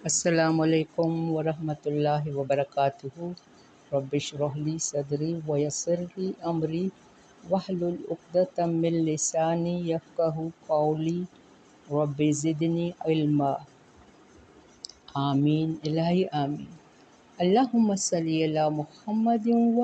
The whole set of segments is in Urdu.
السلام علیکم ورحمۃ اللہ وبرکاتہ۔ رب اشرح لی صدری ویسر لی امری واحلل عقدۃ من لسانی یفقہوا قولی رب زدنی علما۔ آمین الہی آمین۔ اللہم صلی علی محمد و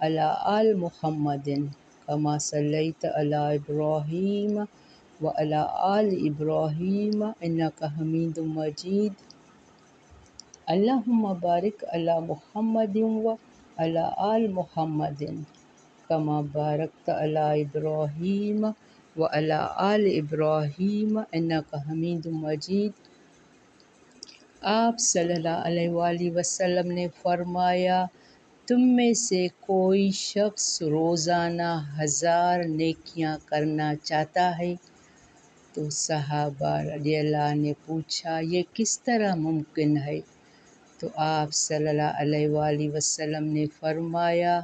علی آل محمد کما صلیت علی ابراہیم و علی آل ابراہیم انک حمید مجید۔ اللہم بارک علی محمد و علی آل محمد کما بارکت علی ابراہیم و علی آل ابراہیم انک حمید مجید۔ آپ صلی اللہ علیہ وآلہ وسلم نے فرمایا، تم میں سے کوئی شخص روزانہ 1000 نیکیاں کرنا چاہتا ہے؟ تو صحابہ رضی اللہ عنہ نے پوچھا، یہ کس طرح ممکن ہے؟ تو آپ صلی اللہ علیہ وآلہ وسلم نے فرمایا،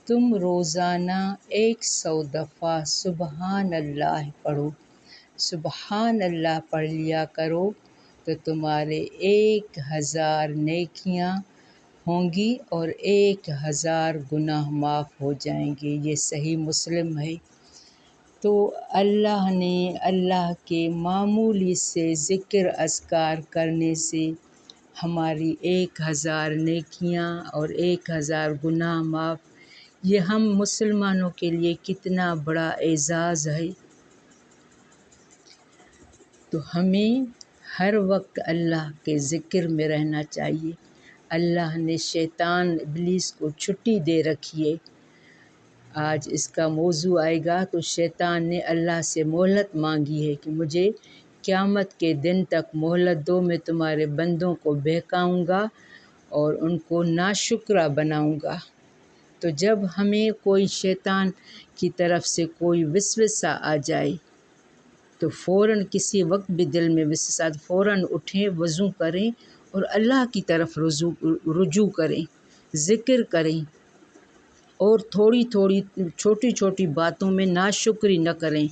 تم روزانہ 100 دفعہ سبحان اللہ پڑھو۔ سبحان اللہ پڑھ لیا کرو تو تمہارے 1000 نیکیاں ہوں گی اور 1000 گناہ معاف ہو جائیں گے۔ یہ صحیح مسلم ہے۔ تو اللہ نے اللہ کے معمولی سے ذکر اذکار کرنے سے ہماری 1000 نیکیاں اور 1000 گناہ معاف، یہ ہم مسلمانوں کے لیے کتنا بڑا اعزاز ہے۔ تو ہمیں ہر وقت اللہ کے ذکر میں رہنا چاہیے۔ اللہ نے شیطان ابلیس کو چھٹی دے رکھی ہے۔ آج اس کا موضوع آئے گا تو شیطان نے اللہ سے مہلت مانگی ہے کہ مجھے قیامت کے دن تک مہلت دو، میں تمہارے بندوں کو بہکاؤں گا اور ان کو ناشکرا بناؤں گا۔ تو جب ہمیں کوئی شیطان کی طرف سے کوئی وسوسہ آ جائے تو فوراً کسی وقت بھی دل میں وسوسہ فوراً اٹھیں، وضو کریں اور اللہ کی طرف رجوع کریں، ذکر کریں اور تھوڑی تھوڑی چھوٹی چھوٹی باتوں میں ناشکری نہ کریں۔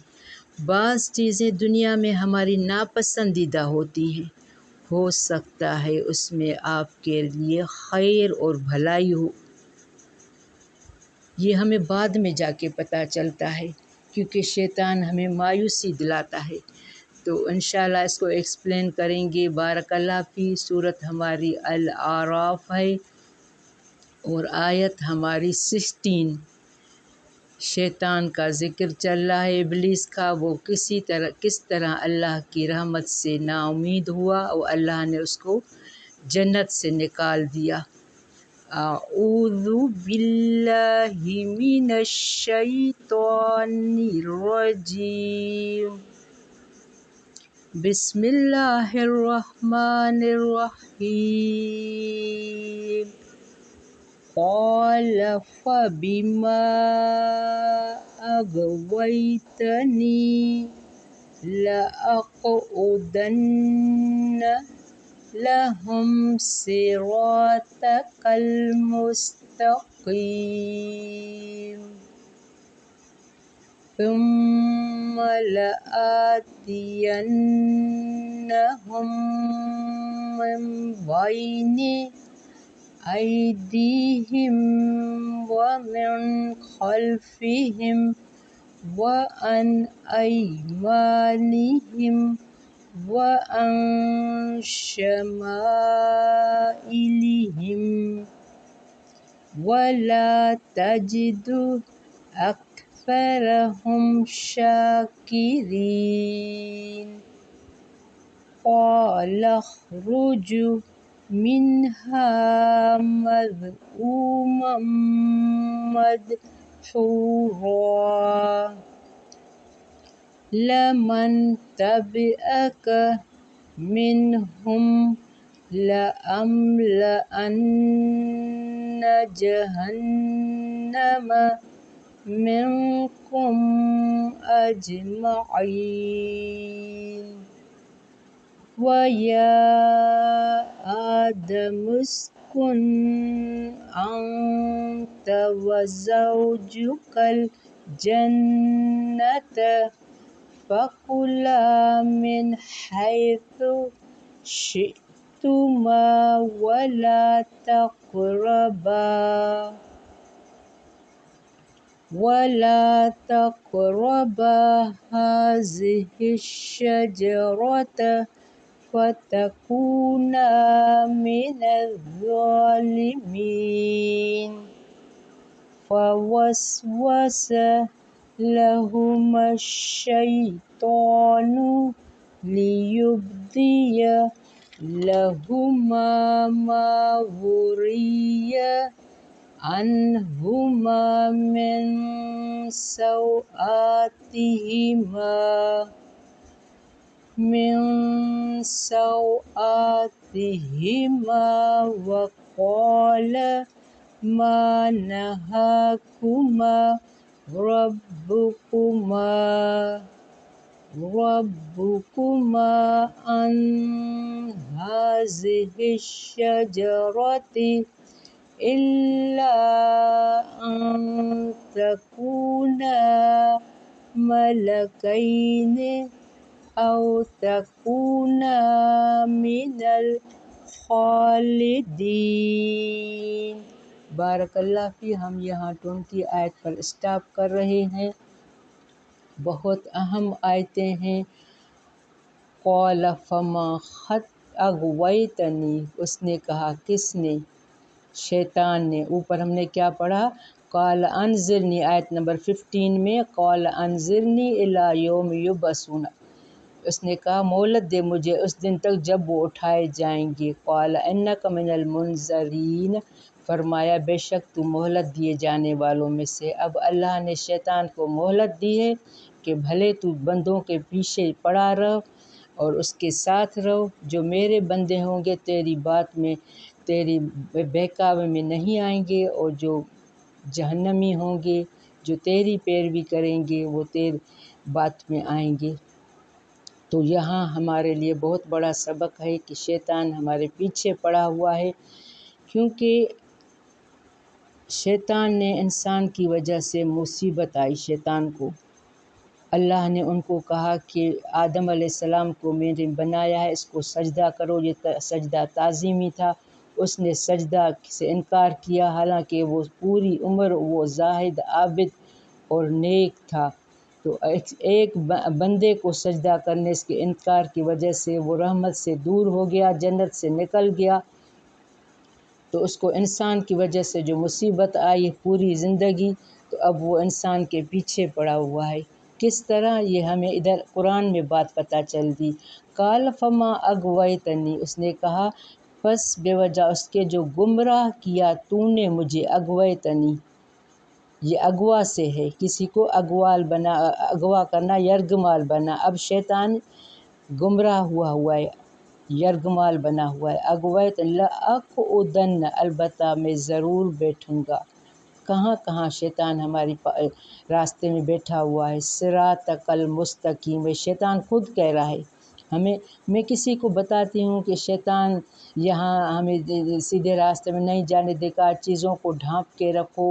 بعض چیزیں دنیا میں ہماری ناپسندیدہ ہوتی ہیں، ہو سکتا ہے اس میں آپ کے لیے خیر اور بھلائی ہو، یہ ہمیں بعد میں جا کے پتہ چلتا ہے، کیونکہ شیطان ہمیں مایوسی دلاتا ہے۔ تو انشاءاللہ اس کو ایکسپلین کریں گے۔ بارک اللہ فی۔ سورت ہماری الاعراف ہے اور آیت ہماری 16۔ شیطان کا ذکر چل رہا ہے، ابلیس کا، وہ کس طرح اللہ کی رحمت سے نا امید ہوا اور اللہ نے اس کو جنت سے نکال دیا۔ اعوذ باللہ من الشیطان الرجیم، بسم اللہ الرحمن الرحیم۔ قال فبما أغويتني لأقعدن لهم صراطك المستقيم ثم لآتينهم من بين أيديهم ومن خلفهم وعن أيمانهم وعن شمائلهم ولا تجد أكثرهم شاكرين۔ قال اخرجوا منها مذءوما مدحورا لمن تبعك منهم لأملأن جهنم منكم أجمعين۔ وَيَا آدَمُ اسْكُنْ أَنْتَ وَزَوْجُكَ الْجَنَّةَ فَكُلَا مِنْ حَيْثُ شِئْتُمَا قلتما ولا تقربا هذه الشجرة فتكونا من الظالمين فوسوس لهما الشيطان ليبدي لهما ما وري عنهما من سوآتهما وقال ما نهاكما ربكما عن هذه الشجرة إلا أن تكونا ملكين أو تكونا من الخالدين۔ بارک اللہ فی۔ ہم یہاں 20 آیت پر اسٹاپ کر رہے ہیں، بہت اہم آیتیں ہیں۔ قال فما اغویتنی، اس نے کہا، کس نے؟ شیطان نے۔ اوپر ہم نے کیا پڑھا؟ قال انظرنی، آیت نمبر 15 میں قال انظرنی الی یوم یبعثون، اس نے کہا مہلت دے مجھے اس دن تک جب وہ اٹھائے جائیں گے۔ قال انک من المنظرین، فرمایا بے شک تو مہلت دیے جانے والوں میں سے۔ اب اللہ نے شیطان کو مہلت دی ہے کہ بھلے تو بندوں کے پیچھے پڑا رہو اور اس کے ساتھ رہو، جو میرے بندے ہوں گے تیری بات میں، تیری بہکاوے میں نہیں آئیں گے، اور جو جہنمی ہوں گے جو تیری پیروی کریں گے وہ تیری بات میں آئیں گے۔ تو یہاں ہمارے لیے بہت بڑا سبق ہے کہ شیطان ہمارے پیچھے پڑا ہوا ہے، کیونکہ شیطان نے انسان کی وجہ سے مصیبت آئی شیطان کو۔ اللہ نے ان کو کہا کہ آدم علیہ السلام کو میں نے بنایا ہے، اس کو سجدہ کرو، یہ سجدہ تعظیمی تھا۔ اس نے سجدہ سے انکار کیا، حالانکہ وہ پوری عمر وہ زاہد، عابد اور نیک تھا۔ تو ایک بندے کو سجدہ کرنے کے انکار کی وجہ سے وہ رحمت سے دور ہو گیا، جنت سے نکل گیا۔ تو اس کو انسان کی وجہ سے جو مصیبت آئی پوری زندگی، تو اب وہ انسان کے پیچھے پڑا ہوا ہے۔ کس طرح؟ یہ ہمیں ادھر قرآن میں بات پتہ چل دی۔ قال فما اغویتنی، اس نے کہا پس بے وجہ اس کے جو گمراہ کیا تو نے مجھے، اغویتنی یہ اغوا سے ہے، کسی کو اغوا کرنا، یرغمال بنا۔ اب شیطان گمراہ ہوا ہے، یرغمال بنا ہوا ہے۔ اغویت لأقعدن، البتہ میں ضرور بیٹھوں گا۔ کہاں کہاں شیطان ہماری راستے میں بیٹھا ہوا ہے۔ صراطک المستقیم، شیطان خود کہہ رہا ہے ہمیں۔ میں کسی کو بتاتی ہوں کہ شیطان یہاں ہمیں سیدھے راستے میں نہیں جانے دے گا، چیزوں کو ڈھانپ کے رکھو۔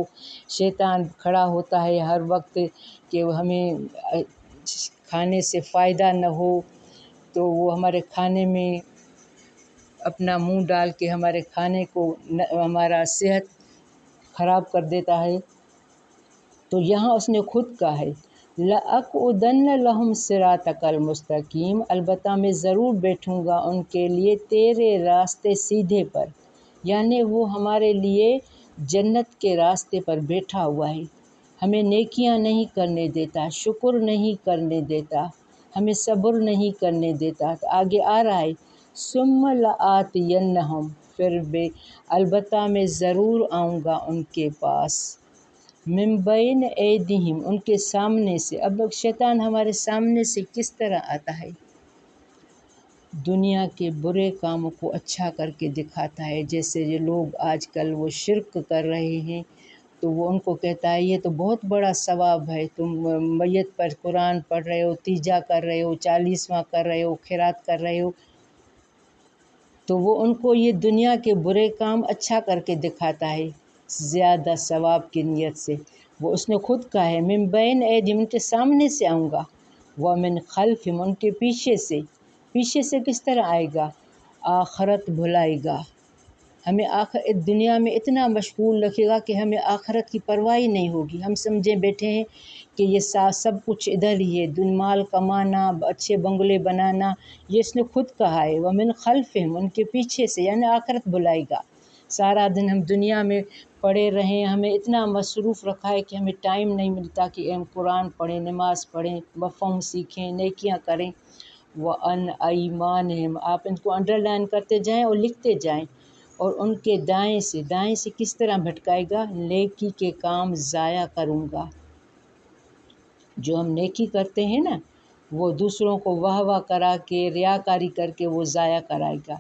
شیطان کھڑا ہوتا ہے ہر وقت کہ ہمیں کھانے سے فائدہ نہ ہو، تو وہ ہمارے کھانے میں اپنا منہ ڈال کے ہمارے کھانے کو، ہمارا صحت خراب کر دیتا ہے۔ تو یہاں اس نے خود کہا ہے لَأَقْعُدَنَّ لَهُمْ صِرَاطَكَ الْمُسْتَقِيمَ، البتہ میں ضرور بیٹھوں گا ان کے لیے تیرے راستے سیدھے پر، یعنی وہ ہمارے لیے جنت کے راستے پر بیٹھا ہوا ہے۔ ہمیں نیکیاں نہیں کرنے دیتا، شکر نہیں کرنے دیتا، ہمیں صبر نہیں کرنے دیتا۔ تو آگے آ رہا ہے ثُمَّ لَآتِيَنَّهُمْ، پھر البتہ میں ضرور آؤں گا ان کے پاس، مِن بین ایدیہم، ان کے سامنے سے۔ اب شیطان ہمارے سامنے سے کس طرح آتا ہے؟ دنیا کے برے کاموں کو اچھا کر کے دکھاتا ہے۔ جیسے یہ لوگ آج کل وہ شرک کر رہے ہیں، تو وہ ان کو کہتا ہے یہ تو بہت بڑا ثواب ہے، تم میت پر قرآن پڑھ رہے ہو، تیجا کر رہے ہو، 40واں کر رہے ہو، خیرات کر رہے ہو۔ تو وہ ان کو یہ دنیا کے برے کام اچھا کر کے دکھاتا ہے زیادہ ثواب کی نیت سے۔ وہ اس نے خود کہا ہے من بین ایدیہم، ان کے سامنے سے آؤں گا، ومن خلفہم، ان کے پیچھے سے۔ پیچھے سے کس طرح آئے گا؟ آخرت بھلائے گا، ہمیں دنیا میں اتنا مشغول رکھے گا کہ ہمیں آخرت کی پرواہ ہی نہیں ہوگی۔ ہم سمجھے بیٹھے ہیں کہ یہ سب کچھ ادھر ہی ہے، مال کمانا، اچھے بنگلے بنانا، یہ اس نے خود کہا ہے وَمِن خلفہم، ان کے پیچھے سے، یعنی آخرت بلائے گا۔ سارا دن ہم دنیا میں پڑے رہیں، ہمیں اتنا مصروف رکھا ہے کہ ہمیں ٹائم نہیں ملتا کہ ہم قرآن پڑھیں، نماز پڑھیں، مفہوم سیکھیں، نیکیاں کریں۔ وَأَنْ أَيْمَانِهِمْ، آپ ان کو انڈر لائن کرتے جائیں اور لکھتے جائیں۔ اور ان کے دائیں سے کس طرح بھٹکائے گا؟ نیکی کے کام ضائع کروں گا۔ جو ہم نیکی کرتے ہیں نا، وہ دوسروں کو واہ واہ کرا کے، ریاکاری کر کے وہ ضائع کرائے گا۔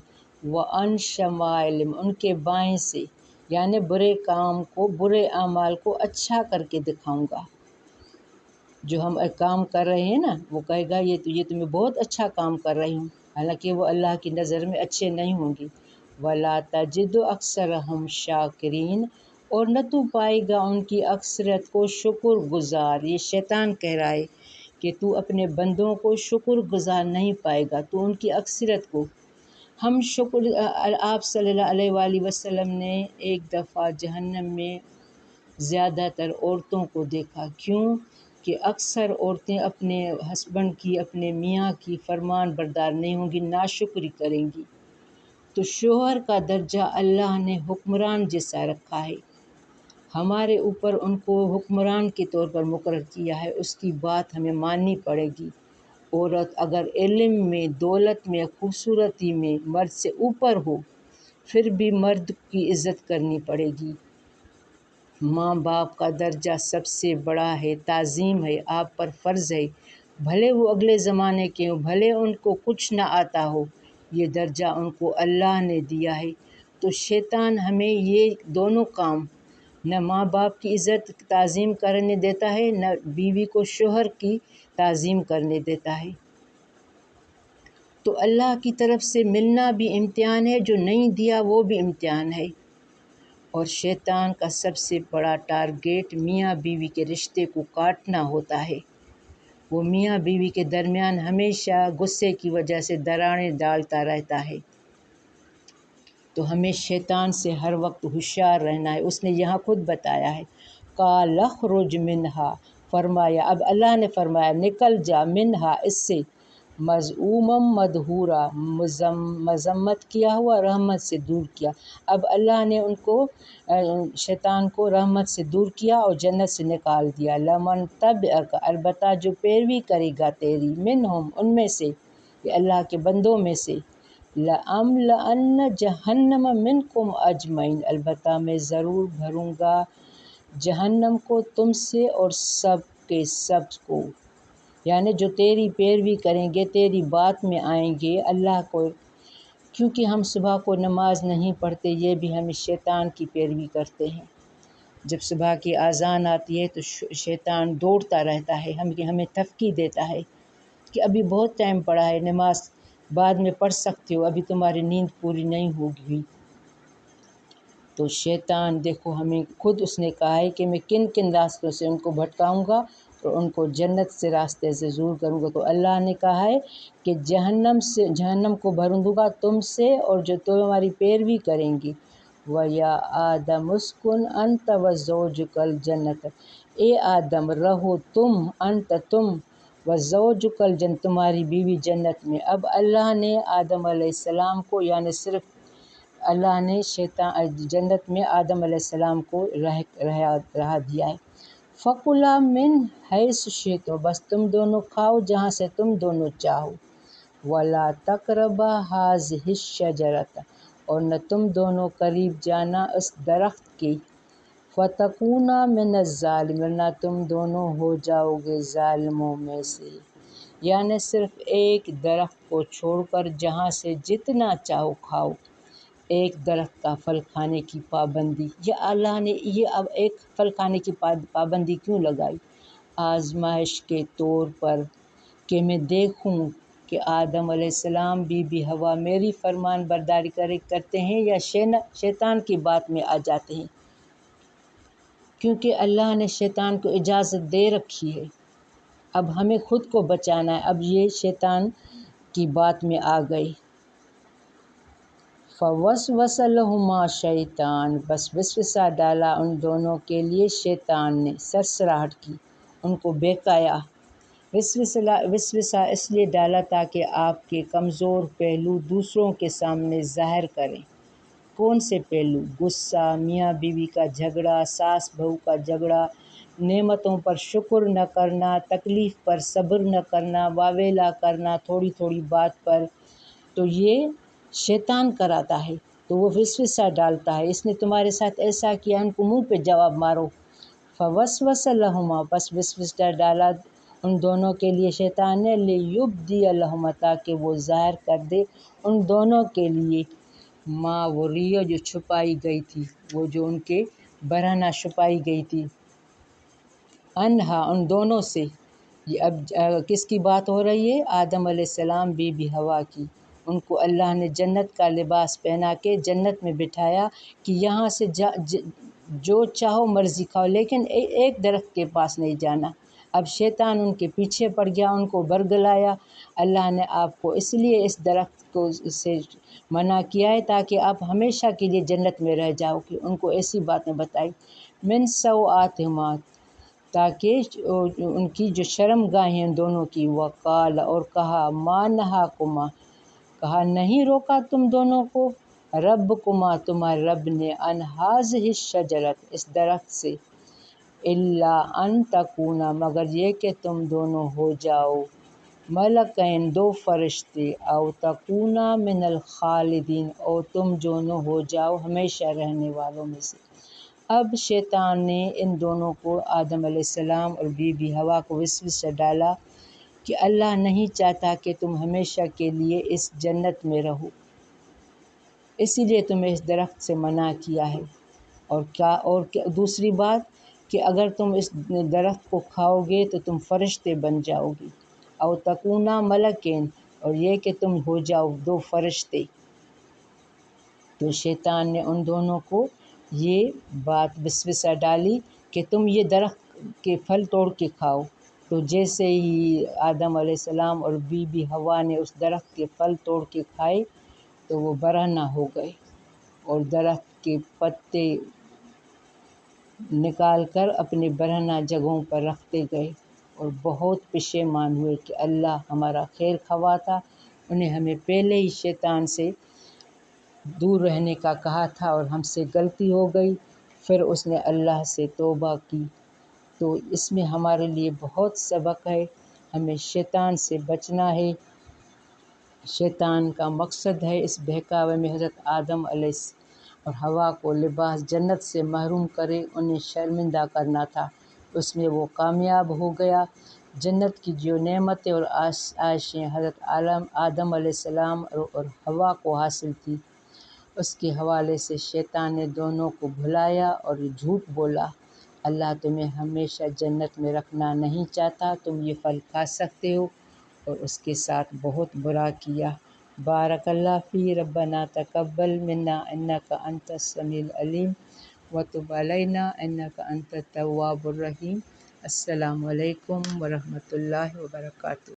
وَأَنْ شَمَائِلِهِمْ، ان کے بائیں سے، یعنی برے کام کو، برے اعمال کو اچھا کر کے دکھاؤں گا۔ جو ہم ایک کام کر رہے ہیں نا، وہ کہے گا یہ تو میں بہت اچھا کام کر رہی ہوں، حالانکہ وہ اللہ کی نظر میں اچھے نہیں ہوں گے۔ وَلَا تَجِدُ أَكْثَرَهُمْ شَاكِرِينَ، اور نہ تو پائے گا ان کی اکثریت کو شکر گزار۔ یہ شیطان کہہ رہا ہے کہ تو اپنے بندوں کو شکر گزار نہیں پائے گا، تو ان کی اکثریت کو۔ ہم آپ صلی اللہ علیہ وآلہ وسلم نے ایک دفعہ جہنم میں زیادہ تر عورتوں کو دیکھا۔ کیوں؟ کہ اکثر عورتیں اپنے ہسبینڈ کی، اپنے میاں کی فرمان بردار نہیں ہوں گی، ناشکری کریں گی۔ تو شوہر کا درجہ اللہ نے حکمران جیسا رکھا ہے، ہمارے اوپر ان کو حکمران کے طور پر مقرر کیا ہے، اس کی بات ہمیں ماننی پڑے گی۔ عورت اگر علم میں، دولت میں، خوبصورتی میں مرد سے اوپر ہو، پھر بھی مرد کی عزت کرنی پڑے گی۔ ماں باپ کا درجہ سب سے بڑا ہے، تعظیم ہے، آپ پر فرض ہے، بھلے وہ اگلے زمانے کے ہوں، بھلے ان کو کچھ نہ آتا ہو، یہ درجہ ان کو اللہ نے دیا ہے۔ تو شیطان ہمیں یہ دونوں کام، نہ ماں باپ کی عزت تعظیم کرنے دیتا ہے، نہ بیوی کو شوہر کی تعظیم کرنے دیتا ہے۔ تو اللہ کی طرف سے ملنا بھی امتحان ہے، جو نہیں دیا وہ بھی امتحان ہے۔ اور شیطان کا سب سے بڑا ٹارگیٹ میاں بیوی کے رشتے کو کاٹنا ہوتا ہے۔ وہ میاں بیوی کے درمیان ہمیشہ غصے کی وجہ سے دراڑیں ڈالتا رہتا ہے۔ تو ہمیں شیطان سے ہر وقت ہوشیار رہنا ہے۔ اس نے یہاں خود بتایا ہے، قَالَ اخْرُجْ مِنْهَا، فرمایا، اب اللہ نے فرمایا نکل جا، منہا، اس سے، مذءوما مدحورا، مذمت کیا ہوا، رحمت سے دور کیا۔ اب اللہ نے ان کو، شیطان کو رحمت سے دور کیا اور جنت سے نکال دیا۔ لَمَن تَبِعَكَ، البتہ جو پیروی کرے گا تیری، منہم، ان میں سے، یہ اللہ کے بندوں میں سے، لَأَمْلَأَنَّ جَهَنَّمَ مِنْكُمْ أَجْمَعِينَ، البتہ میں ضرور بھروں گا جہنم کو تم سے اور سب کے سب کو، یعنی جو تیری پیروی کریں گے، تیری بات میں آئیں گے اللہ کو۔ کیونکہ ہم صبح کو نماز نہیں پڑھتے، یہ بھی ہمیں شیطان کی پیروی کرتے ہیں۔ جب صبح کی اذان آتی ہے تو شیطان دوڑتا رہتا ہے، ہمیں دھمکی دیتا ہے کہ ابھی بہت ٹائم پڑا ہے، نماز بعد میں پڑھ سکتے ہو، ابھی تمہاری نیند پوری نہیں ہوگی۔ تو شیطان دیکھو، ہمیں خود اس نے کہا ہے کہ میں کن کن راستوں سے ان کو بھٹکاؤں گا اور ان کو جنت سے راستے سے دور کروں گا۔ تو اللہ نے کہا ہے کہ جہنم کو بھروں گا تم سے اور جو تمہاری پیروی کریں گی۔ وَيَا آدَمُ اسْكُنْ أَنْتَ وَزَوْجُكَ الْجَنَّةَ، اے آدم رہو تم، انت تم، وَزَوْجُكَ الْجَنَّةَ، تمہاری بیوی جنت میں۔ اب اللہ نے آدم علیہ السلام کو، یعنی صرف اللہ نے جنت میں آدم علیہ السلام کو رہا دیا ہے۔ فَكُلَا مِنْ حَيْثُ شِئْتُمَا، بس تم دونوں کھاؤ جہاں سے تم دونوں چاہو۔ وَلَا تَقْرَبَا هَٰذِهِ الشَّجَرَةَ، اور نہ تم دونوں قریب جانا اس درخت کے، فَتَكُونَا مِنَ الظَّالِمِينَ، ورنہ تم دونوں ہو جاؤ گے ظالموں میں سے۔ یعنی صرف ایک درخت کو چھوڑ کر جہاں سے جتنا چاہو کھاؤ، ایک درخت کا پھل کھانے کی پابندی، یہ اللہ نے یہ اب ایک پھل کھانے کی پابندی کیوں لگائی؟ آزمائش کے طور پر، کہ میں دیکھوں کہ آدم علیہ السلام، بی بی حوا میری فرمان برداری کرتے ہیں یا شیطان کی بات میں آ جاتے ہیں۔ کیونکہ اللہ نے شیطان کو اجازت دے رکھی ہے، اب ہمیں خود کو بچانا ہے، اب یہ شیطان کی بات میں آ گئے۔ فوسوس لہما شیطان، بس وسوسہ ڈالا ان دونوں کے لیے شیطان نے، سرسراہٹ کی، ان کو بہکایا۔ وسوسہ اس لیے ڈالا تاکہ آپ کے کمزور پہلو دوسروں کے سامنے ظاہر کریں۔ کون سے پہلو؟ غصہ، میاں بیوی کا جھگڑا، ساس بہو کا جھگڑا، نعمتوں پر شکر نہ کرنا، تکلیف پر صبر نہ کرنا، واویلا کرنا تھوڑی تھوڑی بات پر، تو یہ شیطان کراتا ہے، تو وہ وسوسہ ڈالتا ہے، اس نے تمہارے ساتھ ایسا کیا، ان کو منہ پہ جواب مارو۔ فوسوس لہما، بس وسوسہ ڈالا ان دونوں کے لیے شیطان نے، لیبدی لہما، تاکہ وہ ظاہر کر دے ان دونوں کے لیے ماں، وہ ریو جو چھپائی گئی تھی، وہ جو ان کے برہنہ چھپائی گئی تھی، انہا، ان دونوں سے۔ یہ اب کس کی بات ہو رہی ہے؟ آدم علیہ السلام، بی بی حوا کی۔ ان کو اللہ نے جنت کا لباس پہنا کے جنت میں بٹھایا کہ یہاں سے جو چاہو مرضی کھاؤ، لیکن ایک درخت کے پاس نہیں جانا۔ اب شیطان ان کے پیچھے پڑ گیا، ان کو برگلایا۔ اللہ نے آپ کو اس لیے اس درخت کو سے منع کیا ہے تاکہ آپ ہمیشہ کے لیے جنت میں رہ جاؤ، کہ ان کو ایسی باتیں بتائی۔ من سوآتہما، تاکہ ان کی جو شرم گاہیں ان دونوں کی، وقال، اور کہا، ما نہاکما، کہا نہیں روکا تم دونوں کو، ربکما، تمہارے رب نے، ان ہذہ الشجرۃ، اس درخت سے، الا ان تکونا، مگر یہ کہ تم دونوں ہو جاؤ، ملکین، دو فرشتے، او تکونا من الخالدین، اور تم دونوں ہو جاؤ ہمیشہ رہنے والوں میں سے۔ اب شیطان نے ان دونوں کو، آدم علیہ السلام اور بی بی حوا کو، وسوسہ ڈالا کہ اللہ نہیں چاہتا کہ تم ہمیشہ کے لیے اس جنت میں رہو، اسی لیے تمہیں اس درخت سے منع کیا ہے۔ اور دوسری بات کہ اگر تم اس درخت کو کھاؤ گے تو تم فرشتے بن جاؤ گے، او تکونا ملکین، اور یہ کہ تم ہو جاؤ دو فرشتے۔ تو شیطان نے ان دونوں کو یہ بات وسوسہ ڈالی کہ تم یہ درخت کے پھل توڑ کے کھاؤ۔ تو جیسے ہی آدم علیہ السلام اور بی بی حوا نے اس درخت کے پھل توڑ کے کھائے تو وہ برہنہ ہو گئے، اور درخت کے پتے نکال کر اپنے برہنہ جگہوں پر رکھتے گئے، اور بہت پشیمان ہوئے کہ اللہ ہمارا خیر خواہ تھا، انہیں ہمیں پہلے ہی شیطان سے دور رہنے کا کہا تھا اور ہم سے غلطی ہو گئی، پھر اس نے اللہ سے توبہ کی۔ تو اس میں ہمارے لیے بہت سبق ہے، ہمیں شیطان سے بچنا ہے۔ شیطان کا مقصد ہے اس بہکاوے میں حضرت آدم علیہ اور حوا کو لباس جنت سے محروم کرے، انہیں شرمندہ کرنا تھا، اس میں وہ کامیاب ہو گیا۔ جنت کی جو نعمتیں اور آسائشیں حضرت آدم علیہ السلام اور حوا کو حاصل تھی، اس کے حوالے سے شیطان نے دونوں کو بھلایا اور جھوٹ بولا۔ اللہ تمہیں ہمیشہ جنت میں رکھنا نہیں چاہتا، تم یہ پھل کھا سکتے ہو، اور اس کے ساتھ بہت برا کیا۔ بارک اللہ فی، ربنا تقبل منا انک انت السمیع العلیم وتب علینا انک انت التواب الرحیم۔ السلام علیکم ورحمۃ اللہ وبرکاتہ۔